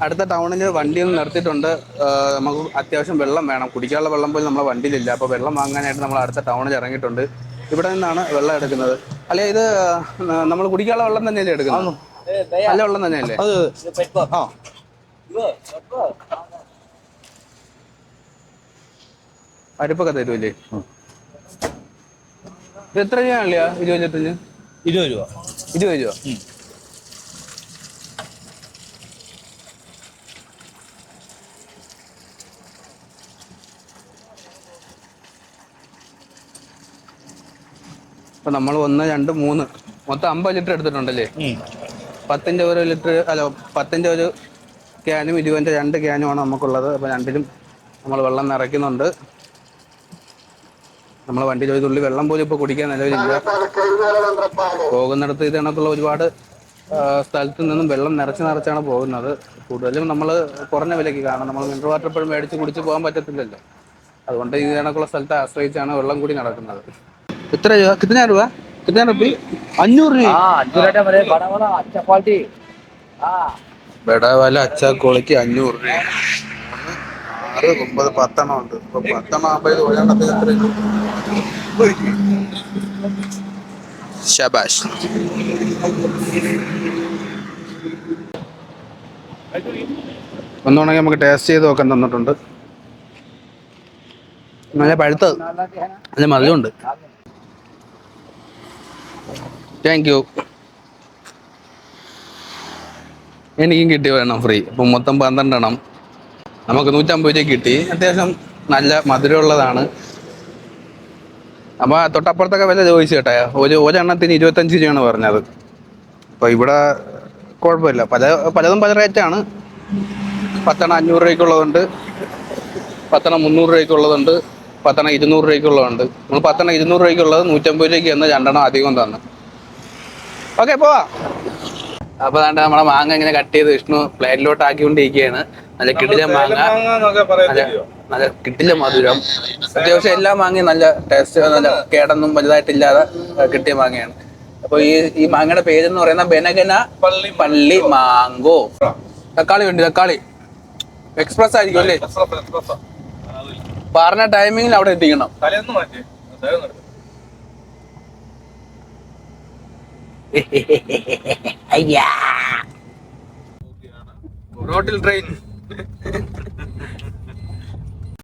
അടുത്ത ടൗണിൽ വണ്ടിയൊന്നും നിർത്തിയിട്ടുണ്ട്. നമുക്ക് അത്യാവശ്യം വെള്ളം വേണം, കുടിക്കാനുള്ള വെള്ളം പോലും നമ്മളെ വണ്ടിയിലില്ല. അപ്പോൾ വെള്ളം വാങ്ങാനായിട്ട് നമ്മൾ അടുത്ത ടൗണിൽ ഇറങ്ങിയിട്ടുണ്ട്. ഇവിടെ നിന്നാണ് വെള്ളം എടുക്കുന്നത്. അല്ലെ ഇത് നമ്മൾ കുടിക്കാനുള്ള വെള്ളം തന്നെയല്ലേ എടുക്കുന്നത്? നല്ല വെള്ളം തന്നെയല്ലേ? പരിപ്പൊക്കെ തരുമല്ലേ? ഇത് എത്ര രൂപയാണല്ലേ 20 ലിറ്ററിന്? 20 രൂപ. 20 രൂപ. അപ്പൊ നമ്മൾ 1, 2, 3 മൊത്തം 50 ലിറ്റർ എടുത്തിട്ടുണ്ടല്ലേ? 10ന്റെ ഒരു ലിറ്റർ അല്ല 10ന്റെ ഒരു ക്യാനും 20ന്റെ 2 ക്യാനുമാണ് നമുക്കുള്ളത്. അപ്പൊ രണ്ടിലും നമ്മൾ വെള്ളം നിറയ്ക്കുന്നുണ്ട്. നമ്മളെ വണ്ടിയിൽ ഒരു തുള്ളി വെള്ളം പോലും ഇപ്പോൾ കുടിക്കാൻ നിലവിലില്ല. പോകുന്നിടത്ത് ഇത് കണക്കുള്ള ഒരുപാട് സ്ഥലത്തു നിന്നും വെള്ളം നിറച്ചാണ് പോകുന്നത്. കൂടുതലും നമ്മൾ കുറഞ്ഞ വിലയ്ക്ക് കാണാം. നമ്മൾ മിനറൽ വാട്ടർ എപ്പോഴും മേടിച്ച് കുടിച്ച് പോകാൻ പറ്റത്തില്ലല്ലോ. അതുകൊണ്ട് ഈ കണക്കുള്ള സ്ഥലത്തെ ആശ്രയിച്ചാണ് വെള്ളം കൂടി നടക്കുന്നത്. എത്ര രൂപ? കിतना രൂപ? कितना रुपये? 500 രൂപ. ബെഡവാല അച്ചാ ക്വാളിറ്റി 500 രൂപ. 6, 9, 10 ഉണ്ട്. ഇപ്പൊ 10 ആകുമ്പോൾ ഇത് ഒരെണ്ണത്തിന് എത്ര? ശബാഷ്. ഒന്നുകൂടെ നമുക്ക് ടേസ്റ്റ് ചെയ്ത് നോക്കാൻ തന്നിട്ടുണ്ട്. നല്ല പഴുത്തത്, നല്ല മധുരമുണ്ട്. Thank you. എനിക്കും കിട്ടി വേണം ഫ്രീ. ഇപ്പം മൊത്തം 12 എണ്ണം നമുക്ക് 150 രൂപ കിട്ടി. അത്യാവശ്യം നല്ല മധുരമുള്ളതാണ്. അപ്പോൾ തൊട്ടപ്പുറത്തൊക്കെ വില ചോദിച്ചു കേട്ടോ. ഒരെണ്ണത്തിന് 25 രൂപയാണ് പറഞ്ഞത്. അപ്പോൾ ഇവിടെ കുഴപ്പമില്ല. പലതും പല റേറ്റാണ്. 10 എണ്ണം 500 രൂപയ്ക്കുള്ളതുണ്ട്, 10 എണ്ണം 300 രൂപയ്ക്കുള്ളതുണ്ട്, 10 എണ്ണം 200 രൂപയ്ക്കുള്ളതുണ്ട്. നമ്മൾ 10 എണ്ണം 200 രൂപയ്ക്കുള്ളത് 150 രൂപയ്ക്ക് എന്ന് 2 എണ്ണം അധികം തന്നു. ഓക്കെ പോവാ. അപ്പോൾ അതാണ്ട് നമ്മളെ മാങ്ങ ഇങ്ങനെ കട്ട് ചെയ്ത് വിഷ്ണു പ്ലേറ്റിലോട്ട് ആക്കിക്കൊണ്ടിരിക്കുകയാണ്. നല്ല കിടില മാങ്ങ, നല്ല കിട്ടില്ല മധുരം. അത്യാവശ്യം എല്ലാ മാങ്ങയും നല്ല ടേസ്റ്റ്, നല്ല കേടൊന്നും വലുതായിട്ടില്ലാതെ കിട്ടിയ മാങ്ങയാണ്. അപ്പോൾ ഈ മാങ്ങയുടെ പേരെന്ന് പറയുന്ന ബെനഗന പള്ളി മാങ്കോ. തക്കാളി ഉണ്ട്, തക്കാളി എക്സ്പ്രസ് ആയിരിക്കും അല്ലേ? പറഞ്ഞ ടൈമിങ്ങിൽ അവിടെ എത്തിക്കണം. റോട്ടിൽ ട്രെയിൻ.